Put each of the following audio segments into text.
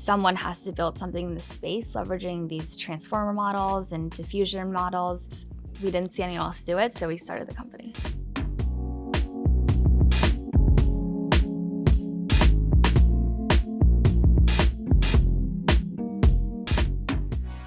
someone has to build something in the space, leveraging these transformer models and diffusion models. We didn't see anyone else do it, so we started the company.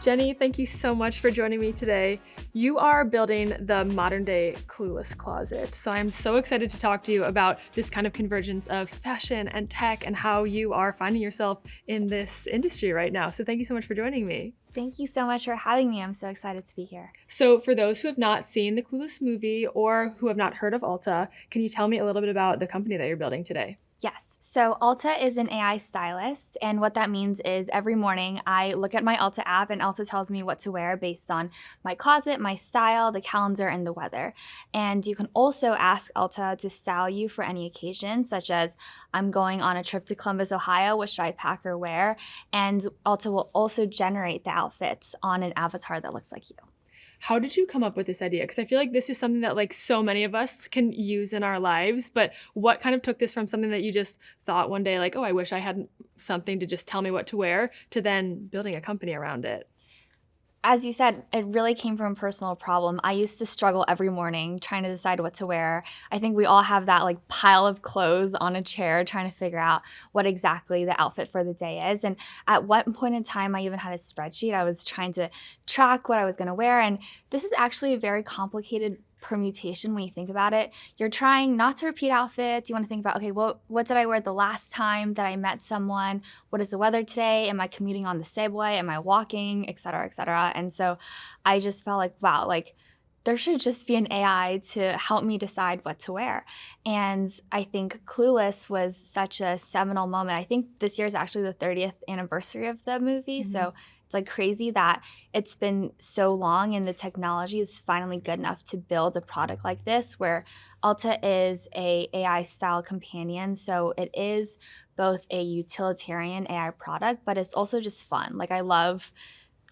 Jenny, thank you so much for joining me today. You are building the modern day Clueless closet. So I'm so excited to talk to you about this kind of convergence of fashion and tech and how you are finding yourself in this industry right now. So thank you so much for joining me. Thank you so much for having me. I'm so excited to be here. So for those who have not seen the Clueless movie or who have not heard of Alta, can you tell me a little bit about the company that you're building today? Yes. So Alta is an AI stylist. And what that means is every morning I look at my Alta app and Alta tells me what to wear based on my closet, my style, the calendar, and the weather. And you can also ask Alta to style you for any occasion, such as I'm going on a trip to Columbus, Ohio. What should I pack or wear? And Alta will also generate the outfits on an avatar that looks like you. How did you come up with this idea? Because I feel like this is something that like so many of us can use in our lives, but what kind of took this from something that you just thought one day like, oh, I wish I had something to just tell me what to wear, to then building a company around it? As you said, it really came from a personal problem. I used to struggle every morning trying to decide what to wear. I think we all have that like pile of clothes on a chair trying to figure out what exactly the outfit for the day is. And at one point in time, I even had a spreadsheet. I was trying to track what I was going to wear. And this is actually a very complicated permutation when you think about it. You're trying not to repeat outfits. You want to think about, okay, what did I wear the last time that I met someone? What is the weather today? Am I commuting on the subway? Am I walking? Et cetera, et cetera. And so I just felt like, wow, like there should just be an AI to help me decide what to wear. And I think Clueless was such a seminal moment. I think this year is actually the 30th anniversary of the movie. Mm-hmm. So it's like crazy that it's been so long and the technology is finally good enough to build a product like this, where Alta is a AI style companion. So it is both a utilitarian AI product, but it's also just fun. Like I love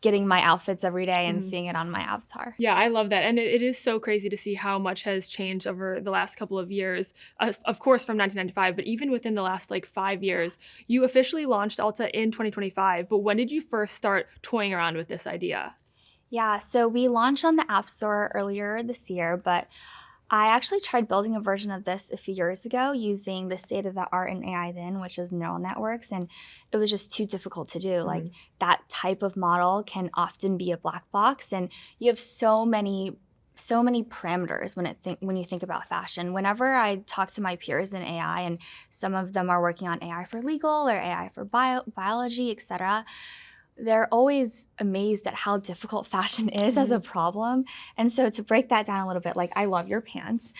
getting my outfits every day and seeing it on my avatar. Yeah, I love that. And it is so crazy to see how much has changed over the last couple of years, of course, from 1995, but even within the last like 5 years. You officially launched Alta in 2025, but when did you first start toying around with this idea? Yeah, so we launched on the App Store earlier this year, but I actually tried building a version of this a few years ago using the state of the art in AI then, which is neural networks, and it was just too difficult to do. Like that type of model can often be a black box, and you have so many parameters when you think about fashion. Whenever I talk to my peers in AI, and some of them are working on AI for legal or AI for biology, etc., they're always amazed at how difficult fashion is as a problem. And so to break that down a little bit, like I love your pants,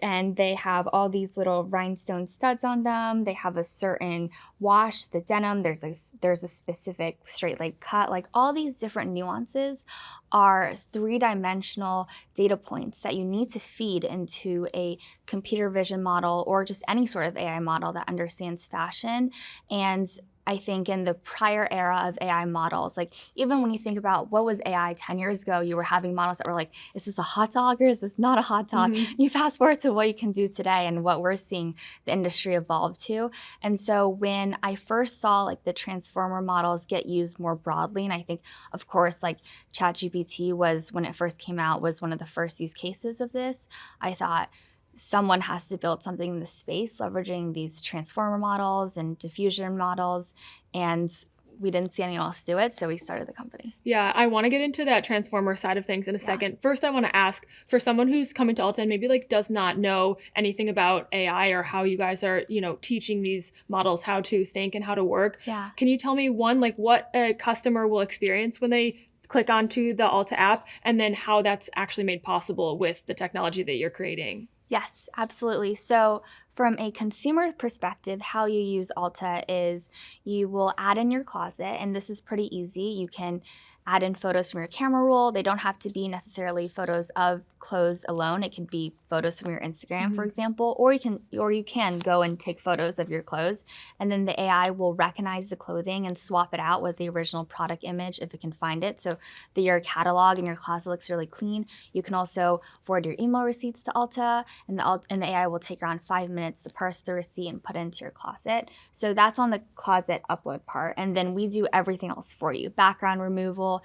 and they have all these little rhinestone studs on them. They have a certain wash, the denim, there's a specific straight leg cut. Like all these different nuances are three-dimensional data points that you need to feed into a computer vision model or just any sort of AI model that understands fashion. And I think in the prior era of AI models, like even when you think about what was AI 10 years ago, you were having models that were like, is this a hot dog or is this not a hot dog? You fast forward to what you can do today and what we're seeing the industry evolve to. And so when I first saw like the transformer models get used more broadly, and I think of course like ChatGPT was, when it first came out, was one of the first use cases of this, I thought, someone has to build something in the space, leveraging these transformer models and diffusion models, and we didn't see anyone else do it, so we started the company. Yeah, I want to get into that transformer side of things in a second. First, I want to ask, for someone who's coming to Alta and maybe like does not know anything about AI or how you guys are, teaching these models how to think and how to work. Yeah. Can you tell me one, like what a customer will experience when they click onto the Alta app, and then how that's actually made possible with the technology that you're creating? Yes, absolutely. So from a consumer perspective, how you use Alta is you will add in your closet, and this is pretty easy. You can add in photos from your camera roll. They don't have to be necessarily photos of clothes alone. It can be photos from your Instagram, for example, or you can go and take photos of your clothes, and then the AI will recognize the clothing and swap it out with the original product image if it can find it. So that your catalog and your closet looks really clean. You can also forward your email receipts to Alta, and the AI will take around 5 minutes minutes to parse the receipt and put it into your closet. So that's on the closet upload part. And then we do everything else for you. Background removal,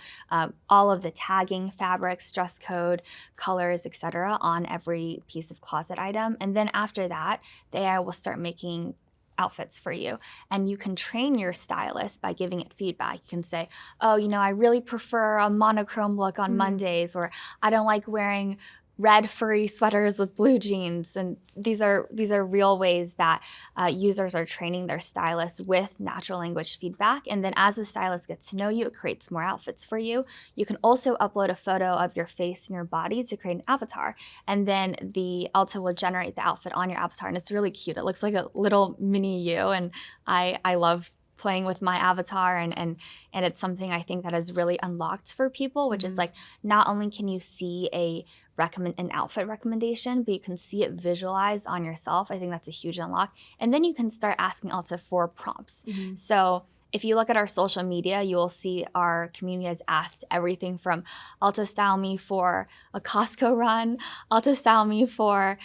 all of the tagging, fabrics, dress code, colors, etc. on every piece of closet item. And then after that, the AI will start making outfits for you. And you can train your stylist by giving it feedback. You can say, oh, I really prefer a monochrome look on Mondays, or I don't like wearing red furry sweaters with blue jeans. And these are real ways that users are training their stylists with natural language feedback. And then as the stylist gets to know you, it creates more outfits for you. You can also upload a photo of your face and your body to create an avatar. And then the Alta will generate the outfit on your avatar. And it's really cute. It looks like a little mini you. And I love playing with my avatar, and it's something I think that has really unlocked for people, which is like, not only can you see an outfit recommendation, but you can see it visualized on yourself. I think that's a huge unlock. And then you can start asking Alta for prompts. So if you look at our social media, you will see our community has asked everything from Alta style me for a Costco run, Alta style me for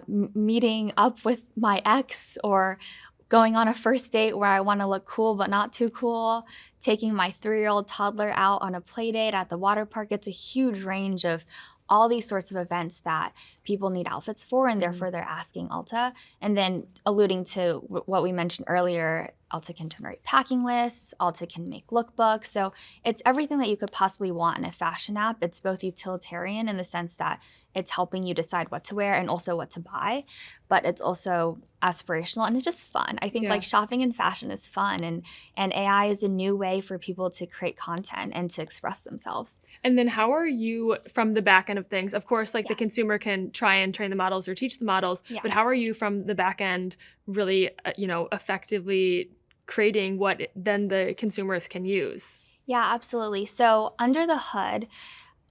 meeting up with my ex, or going on a first date where I want to look cool but not too cool, taking my 3-year-old toddler out on a play date at the water park. It's a huge range of all these sorts of events that people need outfits for, and therefore they're asking Alta. And then alluding to what we mentioned earlier, Alta can generate packing lists, Alta can make lookbooks. So it's everything that you could possibly want in a fashion app. It's both utilitarian in the sense that it's helping you decide what to wear and also what to buy, but it's also aspirational and it's just fun. I think like shopping in fashion is fun, and AI is a new way for people to create content and to express themselves. And then how are you from the back end of things? Of course, like the consumer can try and train the models or teach the models, but how are you from the back end really, effectively creating what then the consumers can use? Yeah, absolutely. So under the hood,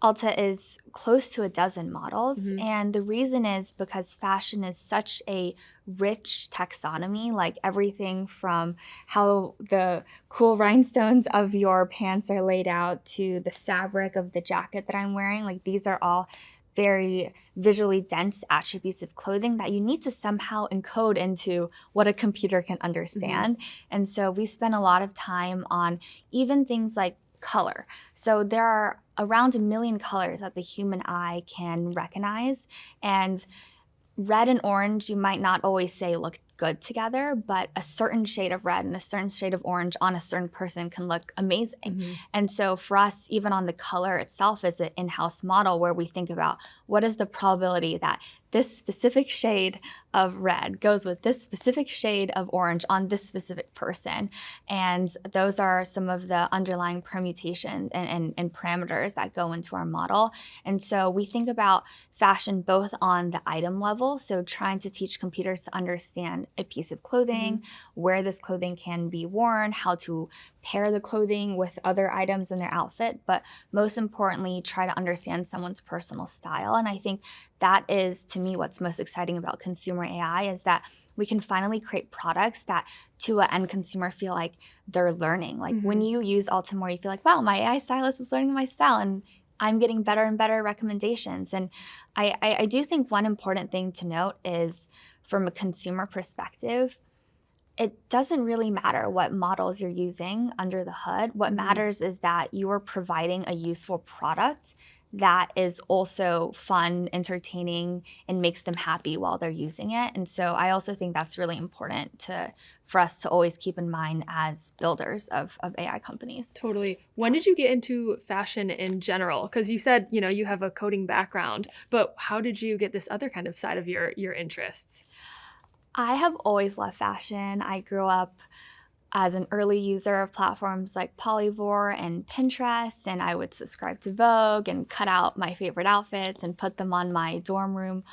Alta is close to a dozen models. And the reason is because fashion is such a rich taxonomy, like everything from how the cool rhinestones of your pants are laid out to the fabric of the jacket that I'm wearing. Like these are all very visually dense attributes of clothing that you need to somehow encode into what a computer can understand. And so we spend a lot of time on even things like color. So there are around 1 million colors that the human eye can recognize, and red and orange you might not always say look good together, but a certain shade of red and a certain shade of orange on a certain person can look amazing. And so for us, even on the color itself is an in-house model where we think about what is the probability that this specific shade of red goes with this specific shade of orange on this specific person. And those are some of the underlying permutations and parameters that go into our model. And so we think about fashion both on the item level, so trying to teach computers to understand a piece of clothing, where this clothing can be worn, how to pair the clothing with other items in their outfit, but most importantly, try to understand someone's personal style. And I think that is, to me, what's most exciting about consumer AI is that we can finally create products that to an end consumer feel like they're learning. Like when you use Alta more, you feel like, wow, my AI stylist is learning my style and I'm getting better and better recommendations. And I do think one important thing to note is from a consumer perspective, it doesn't really matter what models you're using under the hood. What matters is that you are providing a useful product that is also fun, entertaining, and makes them happy while they're using it. And so I also think that's really important for us to always keep in mind as builders of AI companies. Totally. When did you get into fashion in general? Because you said, you have a coding background, but how did you get this other kind of side of your interests? I have always loved fashion. I grew up as an early user of platforms like Polyvore and Pinterest, and I would subscribe to Vogue and cut out my favorite outfits and put them on my dorm room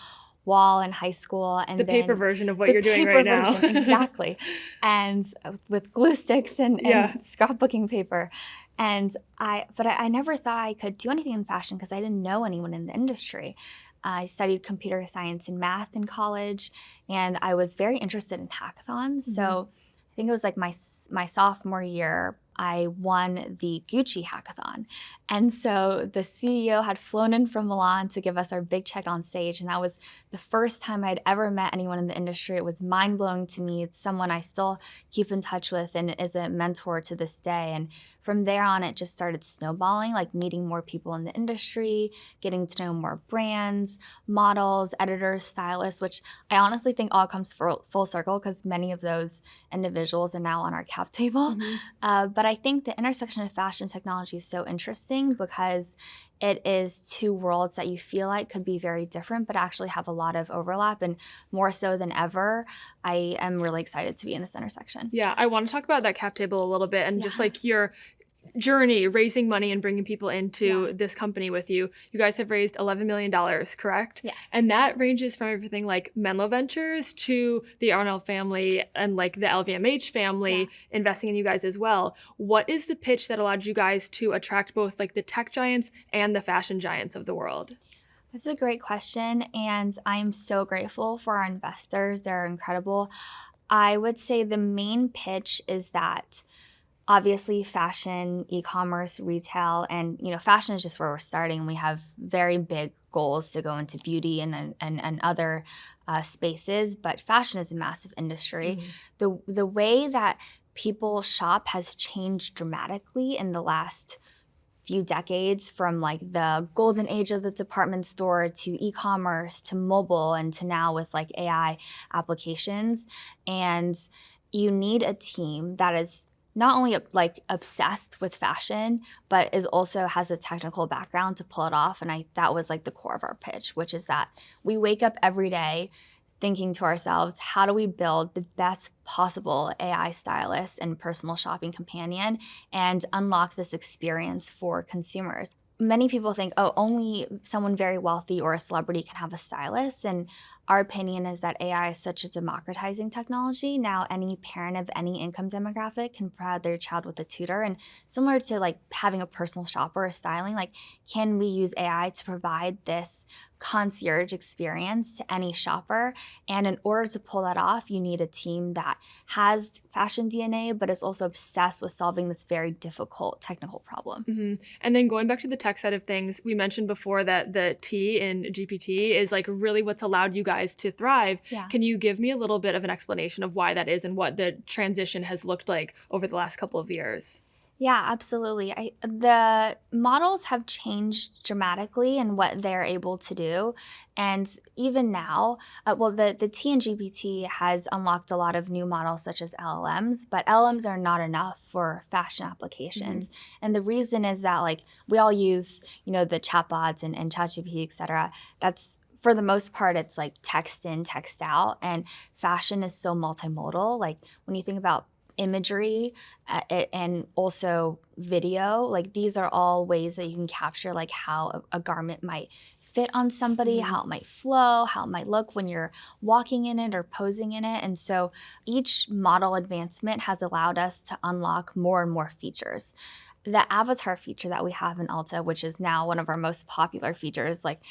wall in high school. And the paper version of what you're doing right now. Exactly. And with glue sticks and scrapbooking paper. But I never thought I could do anything in fashion because I didn't know anyone in the industry. I studied computer science and math in college, and I was very interested in hackathons. So I think it was like my sophomore year, I won the Gucci hackathon. And so the CEO had flown in from Milan to give us our big check on stage. And that was the first time I'd ever met anyone in the industry. It was mind blowing to me. It's someone I still keep in touch with and is a mentor to this day. And from there on, it just started snowballing, like meeting more people in the industry, getting to know more brands, models, editors, stylists, which I honestly think all comes full circle because many of those individuals are now on our cap table. But I think the intersection of fashion technology is so interesting because it is two worlds that you feel like could be very different, but actually have a lot of overlap. And more so than ever, I am really excited to be in this intersection. Yeah, I want to talk about that cap table a little bit and just like your journey raising money and bringing people into this company with you. You guys have raised $11 million, correct? Yes. And that ranges from everything like Menlo Ventures to the Arnold family and like the LVMH family investing in you guys as well. What is the pitch that allowed you guys to attract both like the tech giants and the fashion giants of the world? That's a great question, and I'm so grateful for our investors. They're incredible. I would say the main pitch is that obviously fashion, e-commerce, retail, and fashion is just where we're starting. We have very big goals to go into beauty and other spaces, but fashion is a massive industry. The way that people shop has changed dramatically in the last few decades, from like the golden age of the department store to e-commerce to mobile and to now with like AI applications. And you need a team that is not only like obsessed with fashion, but is also has a technical background to pull it off. And that was like the core of our pitch, which is that we wake up every day thinking to ourselves, how do we build the best possible AI stylist and personal shopping companion and unlock this experience for consumers? Many people think, oh, only someone very wealthy or a celebrity can have a stylist. And our opinion is that AI is such a democratizing technology. Now, any parent of any income demographic can provide their child with a tutor. And similar to like having a personal shopper or styling, like, can we use AI to provide this concierge experience to any shopper? And in order to pull that off, you need a team that has fashion DNA, but is also obsessed with solving this very difficult technical problem. And then going back to the tech side of things, we mentioned before that the T in GPT is like really what's allowed you guys to thrive. Yeah. Can you give me a little bit of an explanation of why that is and what the transition has looked like over the last couple of years? Yeah, absolutely. The models have changed dramatically in what they're able to do. And even now, the T in GPT has unlocked a lot of new models such as LLMs, but LLMs are not enough for fashion applications. And the reason is that like we all use, the chatbots and ChatGPT, et cetera. That's for the most part, it's like text in, text out. And fashion is so multimodal. Like when you think about imagery and also video, like these are all ways that you can capture like how a garment might fit on somebody, how it might flow, how it might look when you're walking in it or posing in it. And so each model advancement has allowed us to unlock more and more features. The avatar feature that we have in Alta, which is now one of our most popular features, like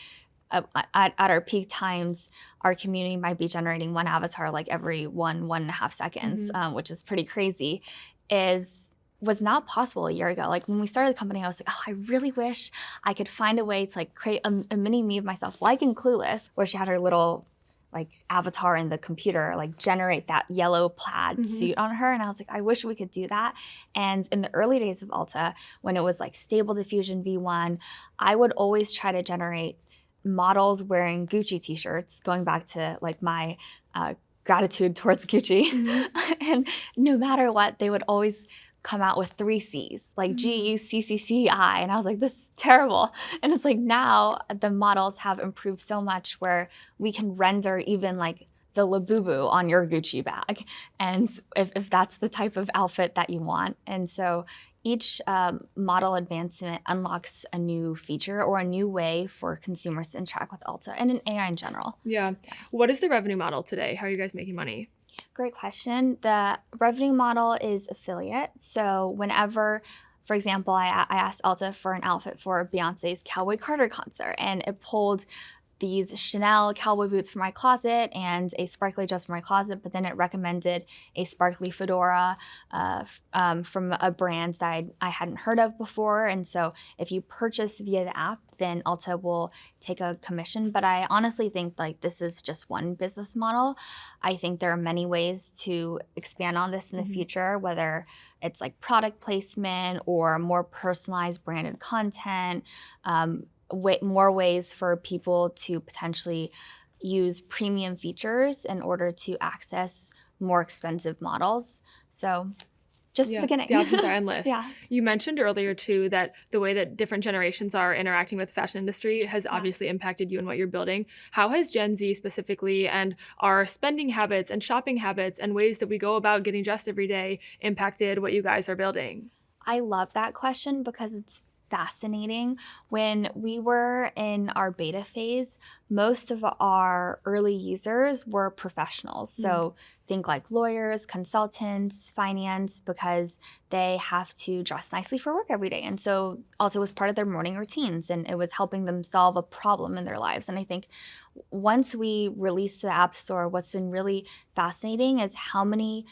at our peak times, our community might be generating one avatar like every 1.5 seconds, which is pretty crazy, was not possible a year ago. Like when we started the company, I was like, oh, I really wish I could find a way to like create a mini me of myself, like in Clueless, where she had her little like avatar in the computer, like generate that yellow plaid suit on her. And I was like, I wish we could do that. And in the early days of Alta, when it was like Stable Diffusion V1, I would always try to generate models wearing Gucci t-shirts, going back to like my gratitude towards Gucci. And no matter what, they would always come out with 3 C's, like Guccci. And I was like, this is terrible. And it's like now the models have improved so much where we can render even like the Labubu on your Gucci bag. And if that's the type of outfit that you want. And so each model advancement unlocks a new feature or a new way for consumers to interact with Alta and in AI in general. Yeah. What is the revenue model today? How are you guys making money? Great question. The revenue model is affiliate. So whenever, for example, I asked Alta for an outfit for Beyonce's Cowboy Carter concert, and it pulled these Chanel cowboy boots for my closet and a sparkly dress for my closet, but then it recommended a sparkly fedora from a brand that I hadn't heard of before. And so if you purchase via the app, then Alta will take a commission. But I honestly think like this is just one business model. I think there are many ways to expand on this in the future, whether it's like product placement or more personalized branded content, more ways for people to potentially use premium features in order to access more expensive models. So just the beginning. The options are endless. Yeah. You mentioned earlier too that the way that different generations are interacting with the fashion industry has obviously impacted you and what you're building. How has Gen Z specifically and our spending habits and shopping habits and ways that we go about getting dressed every day impacted what you guys are building? I love that question because it's fascinating. When we were in our beta phase, most of our early users were professionals. So think like lawyers, consultants, finance, because they have to dress nicely for work every day. And so also was part of their morning routines, and it was helping them solve a problem in their lives. And I think once we released the App Store, what's been really fascinating is how many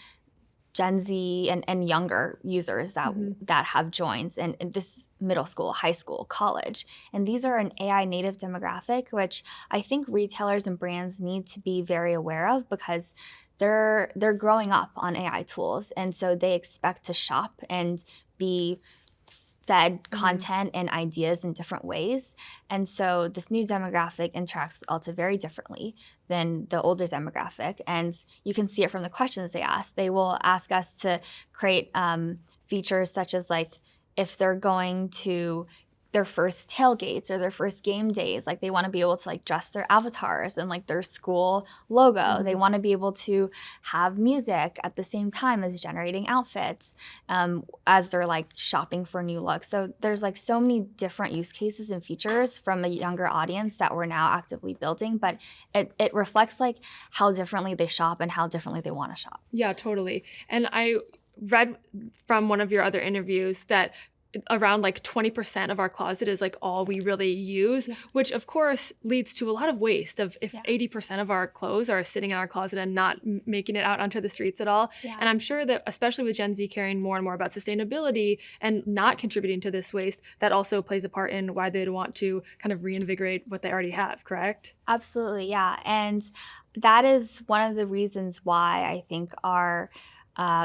Gen Z and younger users that have joins and this middle school, high school, college. And these are an AI native demographic, which I think retailers and brands need to be very aware of because they're growing up on AI tools. And so they expect to shop and be fed content and ideas in different ways. And so this new demographic interacts with Alta very differently than the older demographic. And you can see it from the questions they ask. They will ask us to create features such as like if they're going to their first tailgates or their first game days, like they want to be able to like dress their avatars and like their school logo. They want to be able to have music at the same time as generating outfits as they're like shopping for new looks. So there's like so many different use cases and features from a younger audience that we're now actively building, but it reflects like how differently they shop and how differently they want to shop. Yeah, totally. And I read from one of your other interviews that around like 20% of our closet is like all we really use, which of course leads to a lot of waste of if 80% of our clothes are sitting in our closet and not making it out onto the streets at all. And I'm sure that especially with Gen Z caring more and more about sustainability and not contributing to this waste, that also plays a part in why they'd want to kind of reinvigorate what they already have, correct? Absolutely, yeah. And that is one of the reasons why I think our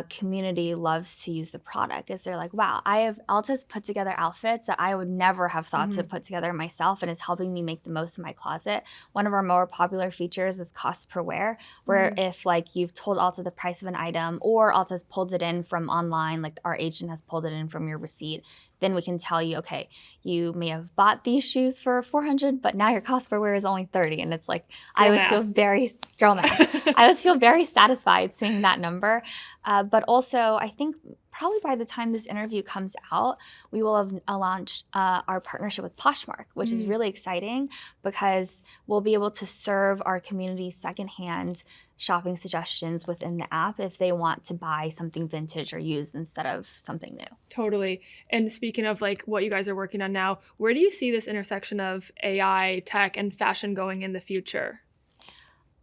community loves to use the product is they're like, wow, Alta's put together outfits that I would never have thought to put together myself, and it's helping me make the most of my closet. One of our more popular features is cost per wear, where if like you've told Alta the price of an item or Alta's pulled it in from online, like our agent has pulled it in from your receipt, then we can tell you, okay, you may have bought these shoes for $400, but now your cost per wear is only $30. And it's like, I always feel very, girl math. I always feel very satisfied seeing that number. But also, I think probably by the time this interview comes out, we will have launched our partnership with Poshmark, which is really exciting because we'll be able to serve our community secondhand shopping suggestions within the app if they want to buy something vintage or used instead of something new. Totally. And speaking of like what you guys are working on now, where do you see this intersection of AI, tech, and fashion going in the future?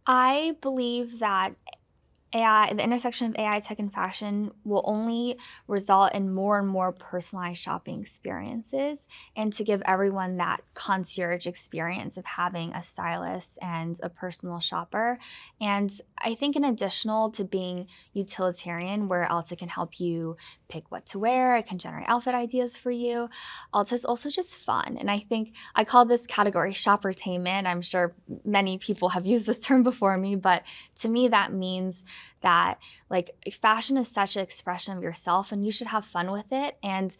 I believe that AI, the intersection of AI, tech, and fashion will only result in more and more personalized shopping experiences, and to give everyone that concierge experience of having a stylist and a personal shopper. And I think in additional to being utilitarian, where Alta can help you pick what to wear, it can generate outfit ideas for you, Alta is also just fun. And I think I call this category shoppertainment. I'm sure many people have used this term before me, but to me that means that like fashion is such an expression of yourself and you should have fun with it. And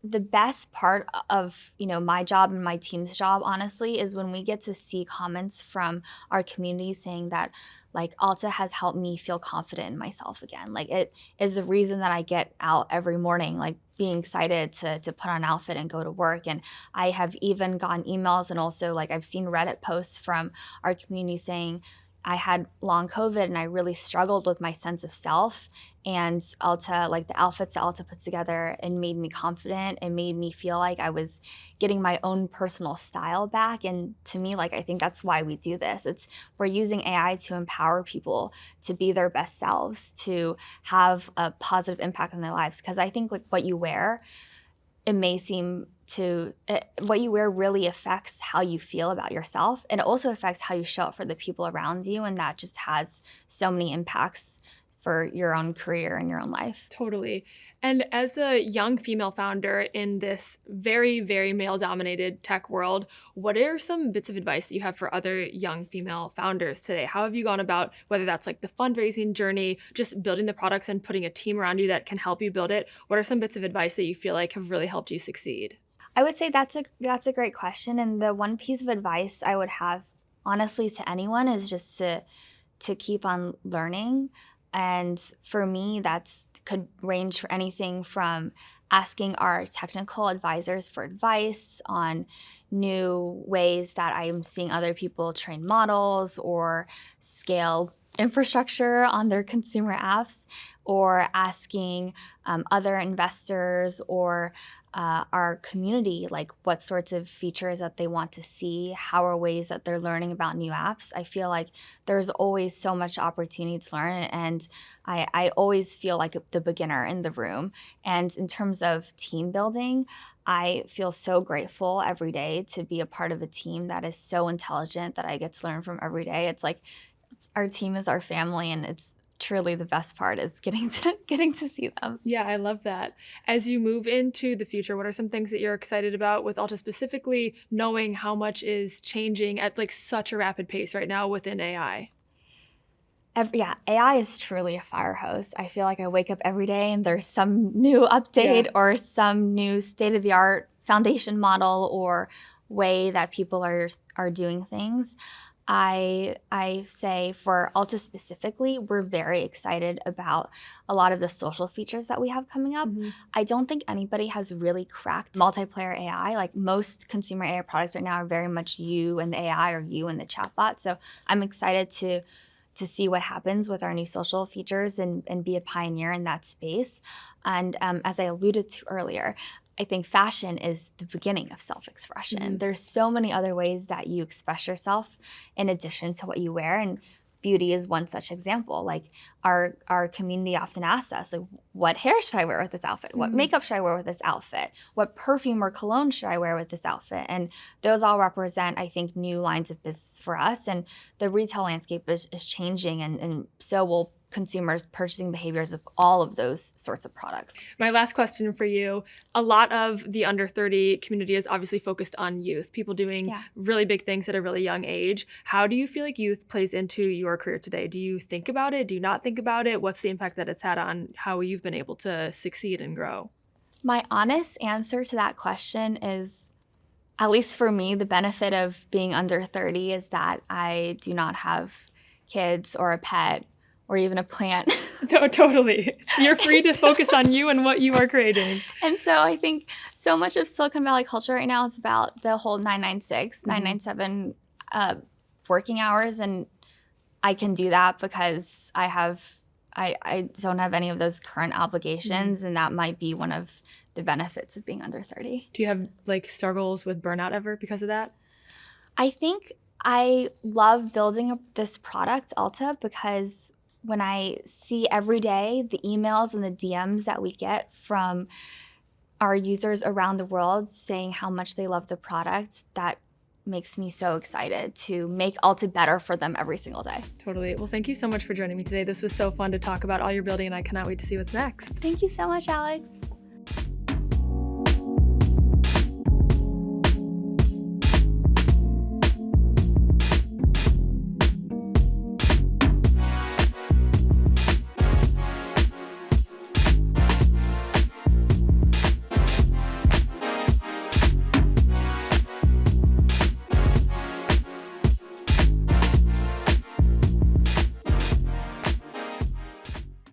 the best part of, my job and my team's job, honestly, is when we get to see comments from our community saying that like Alta has helped me feel confident in myself again. Like it is the reason that I get out every morning, like being excited to put on an outfit and go to work. And I have even gotten emails and also like I've seen Reddit posts from our community saying, I had long COVID and I really struggled with my sense of self. And Alta, like the outfits that Alta puts together, it made me confident. It made me feel like I was getting my own personal style back. And to me, like, I think that's why we do this. We're using AI to empower people to be their best selves, to have a positive impact on their lives. Because I think like what you wear, what you wear really affects how you feel about yourself. And it also affects how you show up for the people around you. And that just has so many impacts for your own career and your own life. Totally. And as a young female founder in this very, very male-dominated tech world, what are some bits of advice that you have for other young female founders today? How have you gone about, whether that's like the fundraising journey, just building the products and putting a team around you that can help you build it? What are some bits of advice that you feel like have really helped you succeed? I would say that's a great question. And the one piece of advice I would have, honestly, to anyone is just to keep on learning. And for me, could range for anything from asking our technical advisors for advice on new ways that I am seeing other people train models or scale infrastructure on their consumer apps, or asking other investors or our community, like what sorts of features that they want to see, how are ways that they're learning about new apps. I feel like there's always so much opportunity to learn, and I always feel like the beginner in the room. And in terms of team building, I feel so grateful every day to be a part of a team that is so intelligent that I get to learn from every day. It's like our team is our family, and it's truly the best part is getting to see them. Yeah, I love that. As you move into the future, what are some things that you're excited about with Alta, specifically knowing how much is changing at like such a rapid pace right now within AI? AI is truly a fire hose. I feel like I wake up every day and there's some new update or some new state-of-the-art foundation model or way that people are doing things. I say for Alta specifically, we're very excited about a lot of the social features that we have coming up. I don't think anybody has really cracked multiplayer AI. Like most consumer AI products right now are very much you and the AI or you and the chatbot. So I'm excited to see what happens with our new social features and be a pioneer in that space. And as I alluded to earlier, I think fashion is the beginning of self-expression. There's so many other ways that you express yourself in addition to what you wear, and beauty is one such example. Like our community often asks us, like, what hair should I wear with this outfit? What makeup should I wear with this outfit? What perfume or cologne should I wear with this outfit? And those all represent, I think, new lines of business for us. And the retail landscape is changing, and so will consumers' purchasing behaviors of all of those sorts of products. My last question for you, a lot of the under 30 community is obviously focused on youth, people doing really big things at a really young age. How do you feel like youth plays into your career today? Do you think about it? Do you not think about it? What's the impact that it's had on how you've been able to succeed and grow? My honest answer to that question is, at least for me, the benefit of being under 30 is that I do not have kids or a pet or even a plant. Totally. You're free to focus on you and what you are creating. And so I think so much of Silicon Valley culture right now is about the whole 996, 997 working hours. And I can do that because I don't have any of those current obligations. And that might be one of the benefits of being under 30. Do you have like struggles with burnout ever because of that? I think I love building this product, Alta, because when I see every day the emails and the DMs that we get from our users around the world saying how much they love the product, that makes me so excited to make Alta better for them every single day. Totally. Well, thank you so much for joining me today. This was so fun to talk about all you're building, and I cannot wait to see what's next. Thank you so much, Alex.